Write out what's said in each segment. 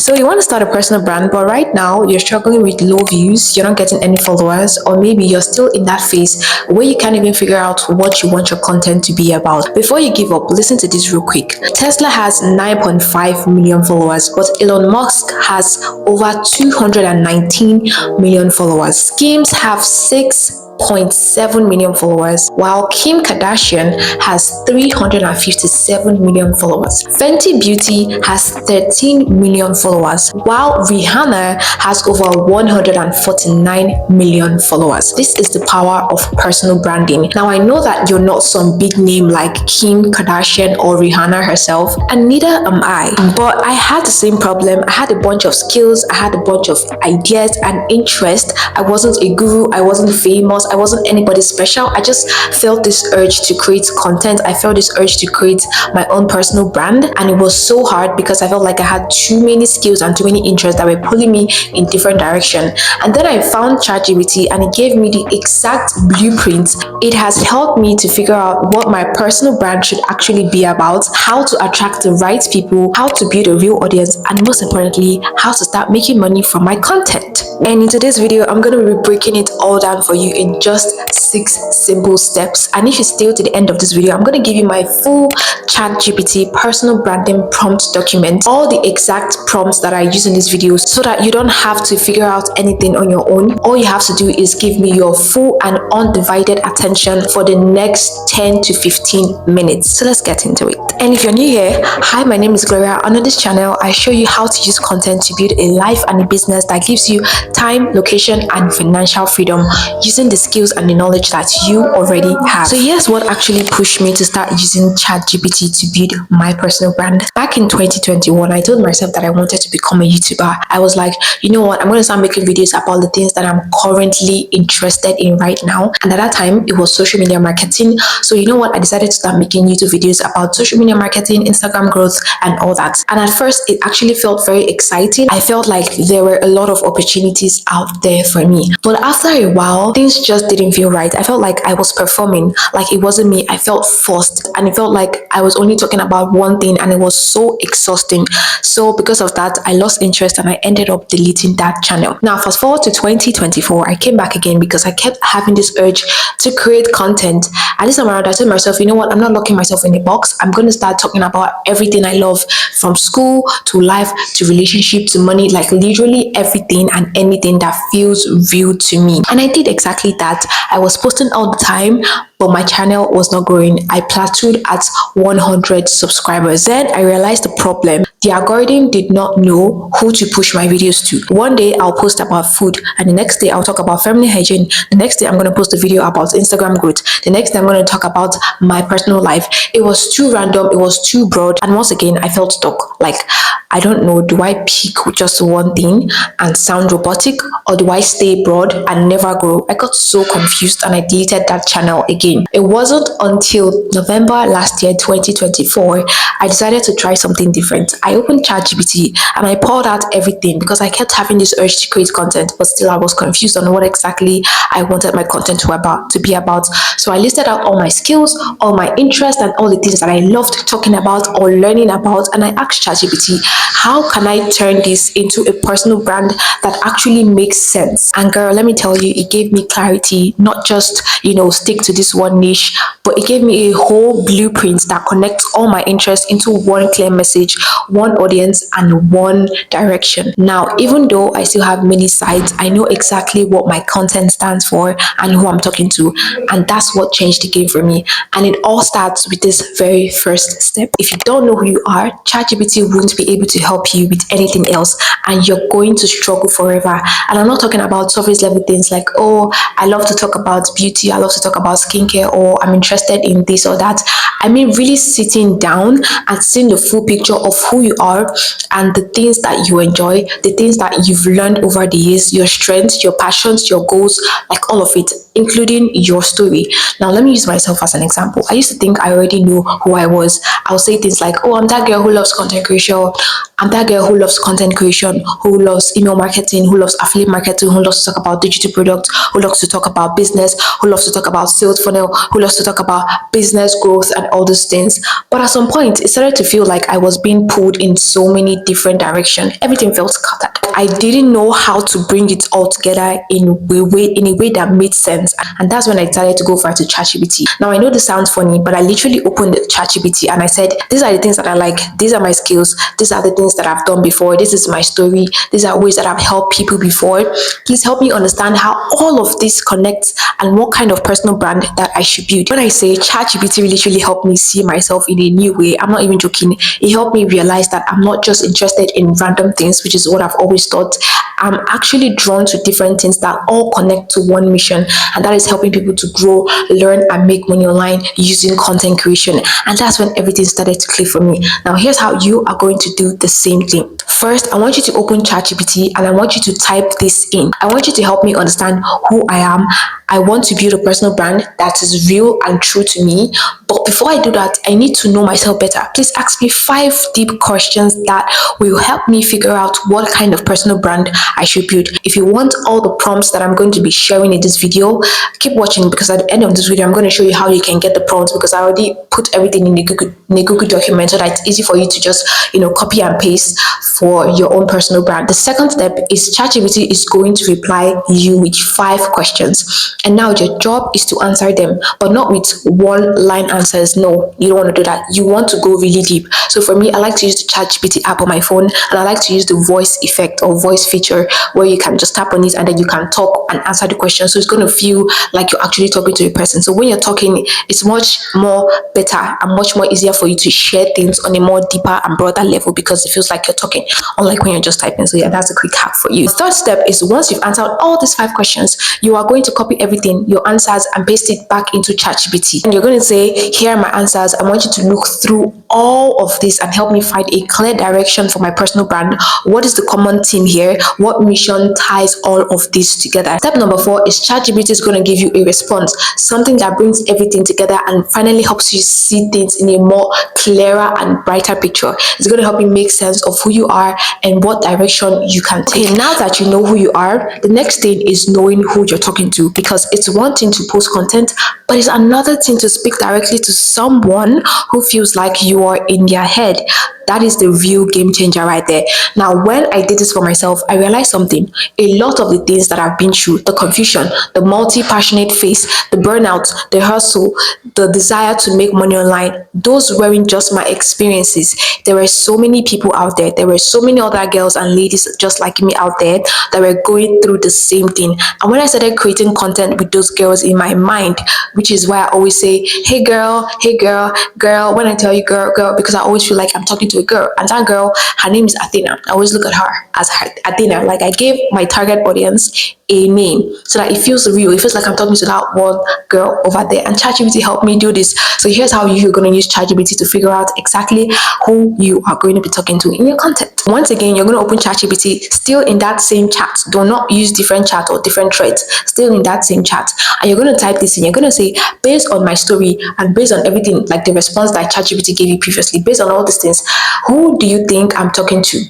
So you want to start a personal brand, but right now you're struggling with low views, you're not getting any followers, or maybe you're still in that phase where you can't even figure out what you want your content to be about. Before you give up, listen to this real quick. Tesla has 9.5 million followers, but Elon Musk has over 219 million followers. Skims have 6.7 million followers, while Kim Kardashian has 357 million followers. Fenty Beauty has 13 million followers, while Rihanna has over 149 million followers. This is the power of personal branding. Now, I know that you're not some big name like Kim Kardashian or Rihanna herself, and neither am I, but I had the same problem. I had a bunch of skills, I had a bunch of ideas and interest. I wasn't a guru, I wasn't famous, I wasn't anybody special. I just felt this urge to create content. I felt this urge to create my own personal brand, and it was so hard because I felt like I had too many skills and too many interests that were pulling me in different directions. And then I found ChatGPT, and it gave me the exact blueprint. It has helped me to figure out what my personal brand should actually be about, how to attract the right people, how to build a real audience, and most importantly, how to start making money from my content. And in today's video, I'm going to be breaking it all down for you in just 6 simple steps. And if you stay to the end of this video, I'm going to give you my full ChatGPT personal branding prompt document, all the exact prompts that I use in this video, so that you don't have to figure out anything on your own. All you have to do is give me your full and undivided attention for the next 10 to 15 minutes. So let's get into it. And if you're new here, hi, my name is Gloria. On this channel, I show you how to use content to build a life and a business that gives you time, location, and financial freedom using the skills and the knowledge that you already have. So here's what actually pushed me to start using ChatGPT to build my personal brand. Back in 2021, I told myself that I wanted to become a YouTuber. I was like, you know what, I'm going to start making videos about the things that I'm currently interested in right now. And at that time, it was social media marketing. So you know what, I decided to start making YouTube videos about social media marketing, Instagram growth, and all that. And at first, it actually felt very exciting. I felt like there were a lot of opportunities out there for me. But after a while, things just didn't feel right. I felt like I was performing, like it wasn't me. I felt forced, and it felt like I was only talking about one thing, and it was so exhausting. So because of that, I lost interest and I ended up deleting that channel. Now, fast forward to 2024, I came back again because I kept having this urge to create content. And this time around, I told myself, you know what, I'm not locking myself in a box. I'm going to start talking about everything I love, from school to life to relationship to money, like literally everything and anything that feels real to me. And I did exactly that. I was posting all the time, but my channel was not growing. I plateaued at 100 subscribers. Then I realized the problem. The algorithm did not know who to push my videos to. One day I'll post about food, and the next day I'll talk about feminine hygiene. The next day I'm going to post a video about Instagram growth. The next day I'm going to talk about my personal life. It was too random, it was too broad, and once again I felt stuck. Like, I don't know, do I pick just one thing and sound robotic, or do I stay broad and never grow? I got so confused and I deleted that channel again. It wasn't until November last year, 2024, I decided to try something different. I opened ChatGPT and I poured out everything because I kept having this urge to create content, but still I was confused on what exactly I wanted my content to be about. So I listed out all my skills, all my interests, and all the things that I loved talking about or learning about, and I asked ChatGPT, how can I turn this into a personal brand that actually makes sense? And girl, let me tell you, it gave me clarity, not just, stick to this one niche, but it gave me a whole blueprint that connects all my interests into one clear message, one audience, and one direction. Now, even though I still have many sites, I know exactly what my content stands for and who I'm talking to, and that's what changed the game for me. And it all starts with this very first step. If you don't know who you are, ChatGPT won't be able to help you with anything else, and you're going to struggle forever. And I'm not talking about surface level things like, oh, I love to talk about beauty, I love to talk about skincare, or I'm interested in this or that. I mean, really sitting down and seeing the full picture of who you are and the things that you enjoy, the things that you've learned over the years, your strengths, your passions, your goals, like all of it. including your story. Now, let me use myself as an example. I used to think I already knew who I was. I'll say things like, oh, I'm that girl who loves content creation. I'm that girl who loves content creation, who loves email marketing, who loves affiliate marketing, who loves to talk about digital products, who loves to talk about business, who loves to talk about sales funnel, who loves to talk about business growth and all those things. But at some point, it started to feel like I was being pulled in so many different directions. Everything felt scattered. I didn't know how to bring it all together in a way that made sense. And that's when I decided to go for to ChatGPT. Now I know this sounds funny, but I literally opened the ChatGPT and I said, these are the things that I like, these are my skills, these are the things that I've done before, this is my story, these are ways that I've helped people before. Please help me understand how all of this connects and what kind of personal brand that I should build. When I say ChatGPT literally helped me see myself in a new way, I'm not even joking. It helped me realize that I'm not just interested in random things, which is what I've always thought. I'm actually drawn to different things that all connect to one mission, and that is helping people to grow, learn, and make money online using content creation. And that's when everything started to click for me. Now, here's how you are going to do the same thing. First, I want you to open ChatGPT and I want you to type this in. I want you to help me understand who I am. I want to build a personal brand that is real and true to me. But before I do that, I need to know myself better. Please ask me 5 deep questions that will help me figure out what kind of personal brand I should build. If you want all the prompts that I'm going to be sharing in this video, keep watching, because at the end of this video, I'm going to show you how you can get the prompts, because I already put everything in a Google document so that it's easy for you to just, copy and paste for your own personal brand. The second step is ChatGPT is going to reply you with 5 questions. And now your job is to answer them, but not with one line answers. No, you don't want to do that. You want to go really deep. So for me, I like to use the ChatGPT app on my phone, and I like to use the voice effect or voice feature where you can just tap on it and then you can talk and answer the question. So it's going to feel like you're actually talking to a person. So when you're talking, it's much more better and much more easier for you to share things on a more deeper and broader level, because it feels like you're talking, unlike when you're just typing. So yeah, that's a quick hack for you. The third step is, once you've answered all these 5 questions, you are going to copy everything, your answers, and paste it back into ChatGPT. And you're going to say, here are my answers. I want you to look through all of this and help me find a clear direction for my personal brand. What is the common theme here? What mission ties all of this together? Step number 4 is ChatGPT is going to give you a response, something that brings everything together and finally helps you see things in a more clearer and brighter picture. It's going to help you make sense of who you are and what direction you can take. Okay, now that you know who you are, the next thing is knowing who you're talking to, because it's one thing to post content, but it's another thing to speak directly to someone who feels like you are in their head. That is the real game changer right there. Now, when I did this for myself, I realized something. A lot of the things that I've been through, the confusion, the multi-passionate phase, the burnout, the hustle, the desire to make money online, those weren't just my experiences. There were so many people out there. There were so many other girls and ladies just like me out there that were going through the same thing. And when I started creating content with those girls in my mind, which is why I always say, hey girl, girl, when I tell you girl, because I always feel like I'm talking to a girl, and that girl, her name is Athena. I always look at her as Athena. Like, I gave my target audience a name so that it feels real. It feels like I'm talking to that one girl over there. And ChatGPT helped me do this. So here's how you're going to use ChatGPT to figure out exactly who you are going to be talking to in your content. Once again, you're going to open ChatGPT, still in that same chat. Do not use different chat or different threads. Still in that same chat. And you're going to type this in. You're going to say, based on my story and based on everything, like the response that ChatGPT gave you previously, based on all these things, who do you think I'm talking to?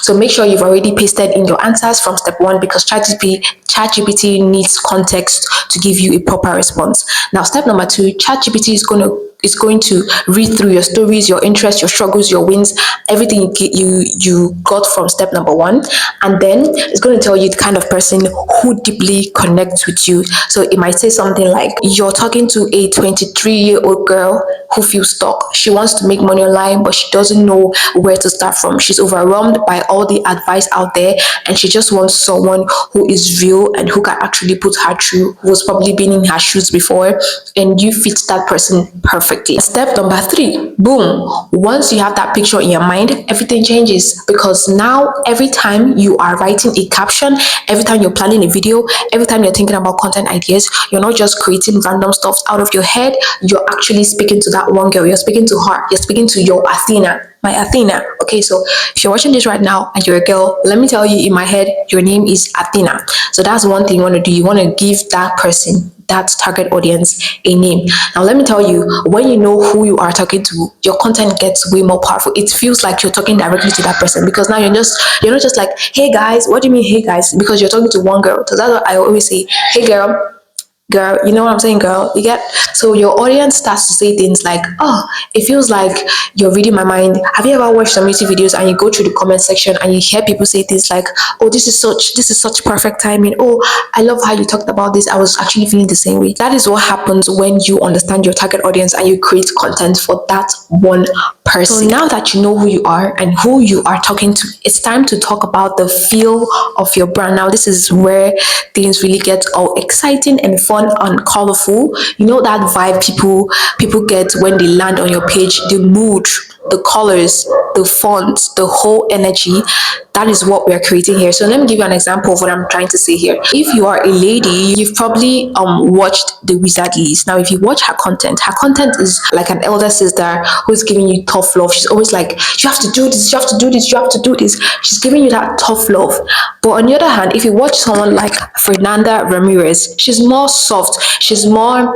So make sure you've already pasted in your answers from step 1, because ChatGPT needs context to give you a proper response. Now, step number 2, ChatGPT is going to read through your stories, your interests, your struggles, your wins, everything you got from step number 1, and then it's going to tell you the kind of person who deeply connects with you. So it might say something like, you're talking to a 23-year-old girl who feels stuck. She wants to make money online, but she doesn't know where to start from. She's overwhelmed by all the advice out there, and she just wants someone who is real and who can actually put her through, who's probably been in her shoes before, and you fit that person perfectly. Step number 3, boom. Once you have that picture in your mind, everything changes, because now every time you are writing a caption, every time you're planning a video, every time you're thinking about content ideas, you're not just creating random stuff out of your head. You're actually speaking to that one girl. You're speaking to her. You're speaking to your Athena. my Athena. Okay, so if you're watching this right now and you're a girl, let me tell you, in my head, your name is Athena. So that's one thing you want to do. You want to give that person, that target audience, a name. Now let me tell you, when you know who you are talking to, your content gets way more powerful. It feels like you're talking directly to that person, because now you're not just like, hey guys. What do you mean hey guys? Because you're talking to one girl. So that's what I always say, hey girl, you know what I'm saying, girl? You get, so your audience starts to say things like, oh, it feels like you're reading my mind. Have you ever watched some YouTube videos and you go through the comment section and you hear people say things like, oh, this is such perfect timing. Oh, I love how you talked about this. I was actually feeling the same way. That is what happens when you understand your target audience and you create content for that one person. So now that you know who you are and who you are talking to, it's time to talk about the feel of your brand. Now, this is where things really get all exciting and fun and colorful. You know that vibe people get when they land on your page, the mood, the colors, the font, the whole energy. That is what we're creating here. So let me give you an example of what I'm trying to say here. If you are a lady, you've probably watched the Wizard List. Now, if you watch her content is like an elder sister who's giving you tough love. She's always like, you have to do this, you have to do this, you have to do this. She's giving you that tough love. But on the other hand, if you watch someone like Fernanda Ramirez, she's more soft, she's more,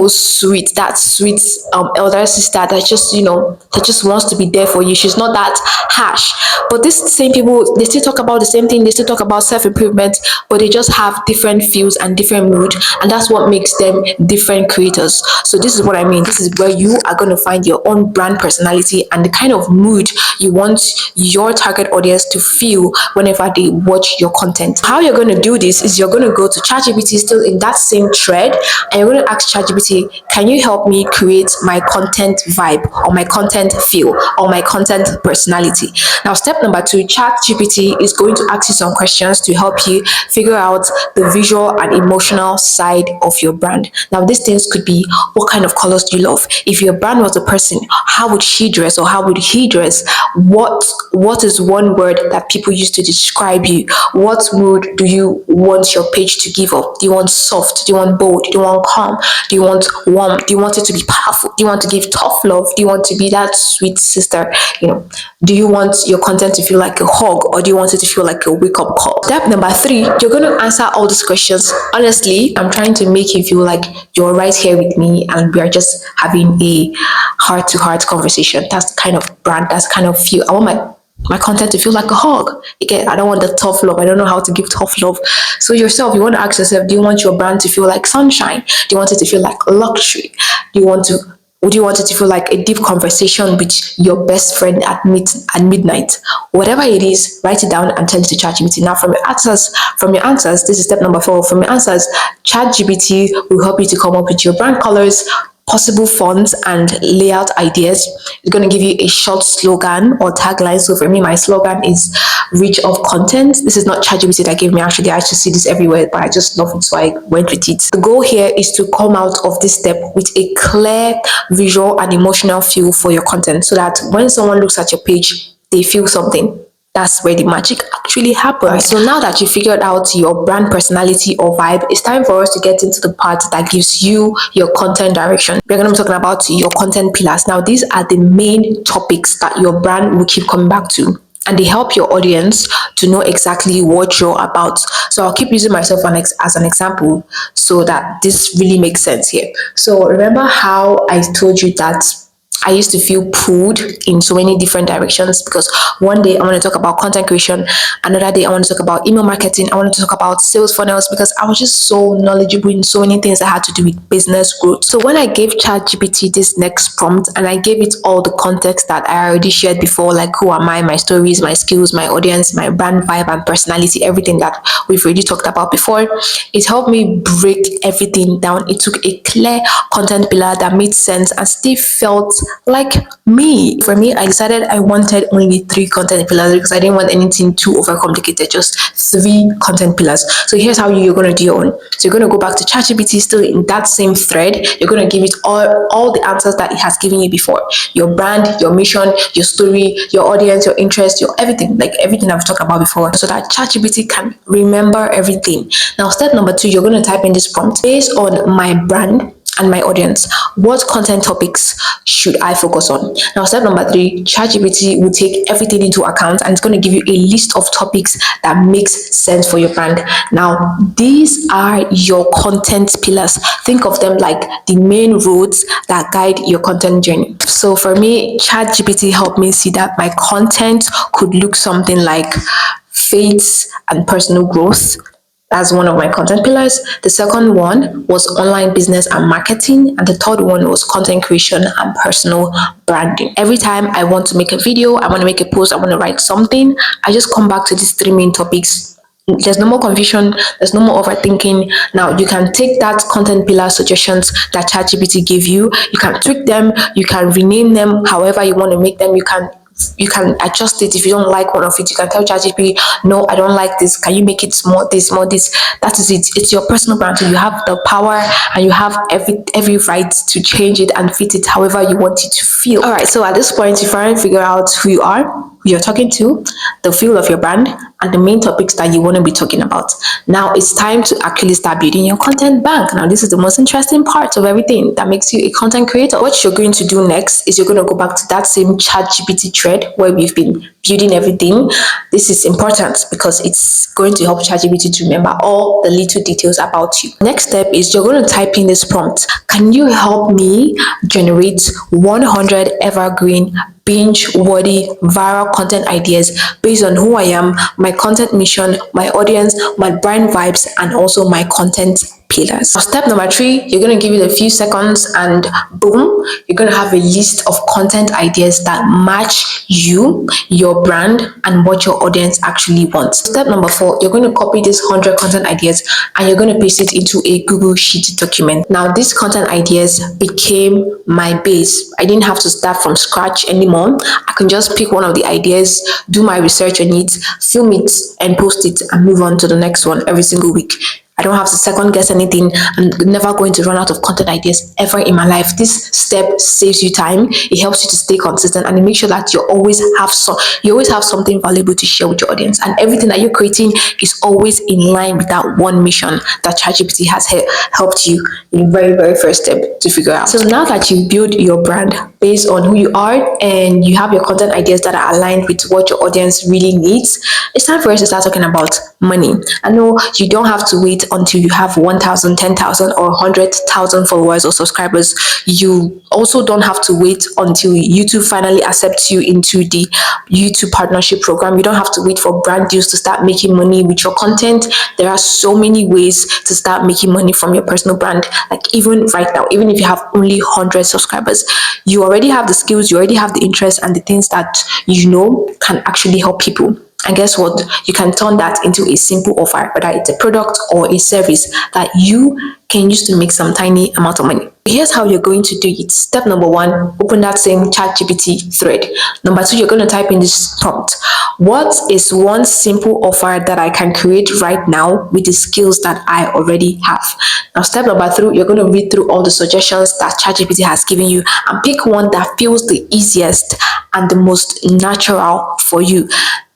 sweet, that sweet elder sister that just wants to be there for you. She's not that harsh. But these same people, they still talk about the same thing, they still talk about self-improvement, but they just have different feels and different mood, and that's what makes them different creators. So this is what I mean. This is where you are going to find your own brand personality and the kind of mood you want your target audience to feel whenever they watch your content. How you're going to do this is you're going to go to ChatGPT, still in that same thread, and you're going to ask ChatGPT, can you help me create my content vibe or my content feel or my content personality? Now, step number 2, ChatGPT is going to ask you some questions to help you figure out the visual and emotional side of your brand. Now, these things could be, what kind of colors do you love? If your brand was a person, how would she dress or how would he dress? What is one word that people use to describe you? What mood do you want your page to give up? Do you want soft? Do you want bold? Do you want calm? Do you want warm? Do you want it to be powerful? Do you want to give tough love? Do you want to be that sweet sister? Do you want your content to feel like a hug, or do you want it to feel like a wake-up call? Step number 3, you're going to answer all these questions. Honestly, I'm trying to make you feel like you're right here with me and we are just having a heart-to-heart conversation. That's the kind of brand, that's the kind of feel. I want my content to feel like a hug. Again, I don't want the tough love. I don't know how to give tough love. So yourself, you want to ask yourself, do you want your brand to feel like sunshine? Do you want it to feel like luxury? Would you want it to feel like a deep conversation with your best friend at midnight? Whatever it is, write it down and tell it to ChatGPT. Now, from your answers, this is step number 4. From your answers, ChatGPT will help you to come up with your brand colors, possible fonts and layout ideas. It's going to give you a short slogan or tagline. So for me, my slogan is rich of content. This is not ChatGPT that gave me, actually. I just see this everywhere, but I just love it, so I went with it. The goal here is to come out of this step with a clear visual and emotional feel for your content, so that when someone looks at your page, they feel something. That's where the magic actually happens. Right. So now that you figured out your brand personality or vibe, it's time for us to get into the part that gives you your content direction. We're going to be talking about your content pillars. Now, these are the main topics that your brand will keep coming back to, and they help your audience to know exactly what you're about. So I'll keep using myself as an example so that this really makes sense here. So remember how I told you that I used to feel pulled in so many different directions, because one day I want to talk about content creation, another day I want to talk about email marketing, I want to talk about sales funnels, because I was just so knowledgeable in so many things that had to do with business growth. So when I gave ChatGPT this next prompt and I gave it all the context that I already shared before, like who am I, my stories, my skills, my audience, my brand vibe and personality, everything that we've already talked about before, it helped me break everything down. It took a clear content pillar that made sense and still felt like me. For me, I decided I wanted only 3 content pillars because I didn't want anything too overcomplicated, just 3 content pillars. So here's how you're going to do your own. So you're going to go back to ChatGPT, still in that same thread. You're going to give it all the answers that it has given you before: your brand, your mission, your story, your audience, your interest, your everything, like everything I've talked about before, so that ChatGPT can remember everything. Now, step number 2, you're going to type in this prompt: based on my brand, and my audience? What content topics should I focus on? Now, step number three, ChatGPT will take everything into account and it's going to give you a list of topics that makes sense for your brand. Now, these are your content pillars. Think of them like the main roads that guide your content journey. So for me, ChatGPT helped me see that my content could look something like faith and personal growth as one of my content pillars. The second one was online business and marketing. And the third one was content creation and personal branding. Every time I want to make a video, I want to make a post, I want to write something, I just come back to these three main topics. There's no more confusion, there's no more overthinking. Now you can take that content pillar suggestions that ChatGPT gave you, you can tweak them, you can rename them however you want to make them, you can adjust it. If you don't like one of it, you can tell ChatGPT, no, I don't like this. Can you make it small, this, more, this? That is it. It's your personal brand. So you have the power and you have every right to change it and fit it however you want it to feel. All right. So at this point, you finally figure out who you are, who you're talking to, the feel of your brand, and the main topics that you want to be talking about. Now it's time to actually start building your content bank. Now this is the most interesting part of everything that makes you a content creator. What you're going to do next is you're going to go back to that same ChatGPT thread where we've been building everything. This is important because it's going to help ChatGPT to remember all the little details about you. Next step is you're going to type in this prompt. Can you help me generate 100 evergreen binge-worthy viral content ideas based on who I am, my content mission, my audience, my brand vibes, and also my content pillars. Now, step number three, you're going to give it a few seconds and boom, you're going to have a list of content ideas that match you, your brand, and what your audience actually wants. Step number four, you're going to copy these 100 content ideas and you're going to paste it into a Google Sheet document. Now, these content ideas became my base. I didn't have to start from scratch anymore. I can just pick one of the ideas, do my research on it, film it, and post it, and move on to the next one every single week. I don't have to second guess anything. I'm never going to run out of content ideas ever in my life. This step saves you time. It helps you to stay consistent and it makes sure that you always have something valuable to share with your audience. And everything that you're creating is always in line with that one mission that ChatGPT has helped you in the very, very first step to figure out. So now that you build your brand based on who you are and you have your content ideas that are aligned with what your audience really needs, it's time for us to start talking about money. I know you don't have to wait until you have 1,000, 10,000, or 100,000 followers or subscribers. You also don't have to wait until YouTube finally accepts you into the YouTube partnership program. You don't have to wait for brand deals to start making money with your content. There are so many ways to start making money from your personal brand. Like even right now, even if you have only 100 subscribers, you already have the skills, you already have the interest and the things that you know can actually help people. And guess what? You can turn that into a simple offer, whether it's a product or a service that you can use to make some tiny amount of money. Here's how you're going to do it. Step number one, open that same ChatGPT thread. Number two, you're going to type in this prompt. What is one simple offer that I can create right now with the skills that I already have? Now, step number three, you're going to read through all the suggestions that ChatGPT has given you and pick one that feels the easiest and the most natural for you.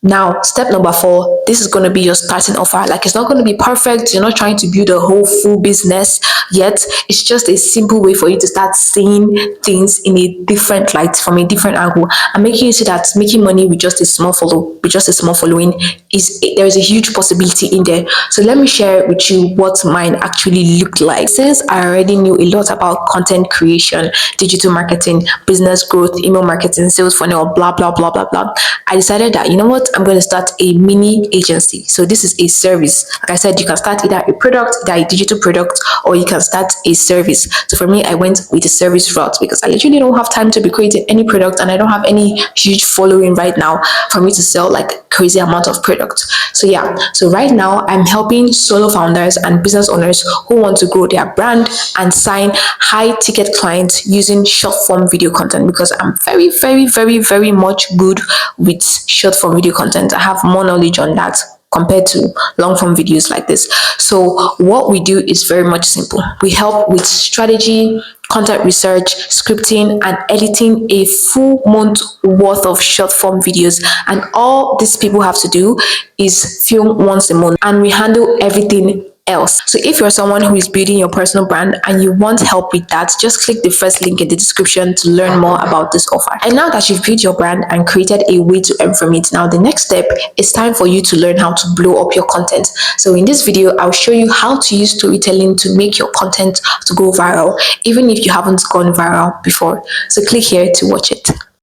Now, step number four, this is going to be your starting offer. Like, it's not going to be perfect. You're not trying to build a whole full business yet. It's just a simple way for you to start seeing things in a different light, from a different angle, and making you see that making money with just a small following there is a huge possibility in there. So let me share with you what mine actually looked like. Since I already knew a lot about content creation, digital marketing, business growth, email marketing, sales funnel, blah, blah, blah, blah, blah, I decided that, you know what, I'm going to start a mini agency. So this is a service. Like I said, you can start either a product, either a digital product, or you can start a service. So for me, I went with the service route because I literally don't have time to be creating any product and I don't have any huge following right now for me to sell like crazy amount of product. So yeah, so right now I'm helping solo founders and business owners who want to grow their brand and sign high ticket clients using short form video content, because I'm very, very, very, very much good with short form video content. I have more knowledge on that compared to long form videos like this. So what we do is very much simple. We help with strategy, content research, scripting, and editing a full month worth of short form videos. And all these people have to do is film once a month, and we handle everything else. So if you're someone who is building your personal brand and you want help with that, just click the first link in the description to learn more about this offer. And now that you've built your brand and created a way to earn from it, now the next step is time for you to learn how to blow up your content. So in this video, I'll show you how to use storytelling to make your content to go viral, even if you haven't gone viral before. So click here to watch it.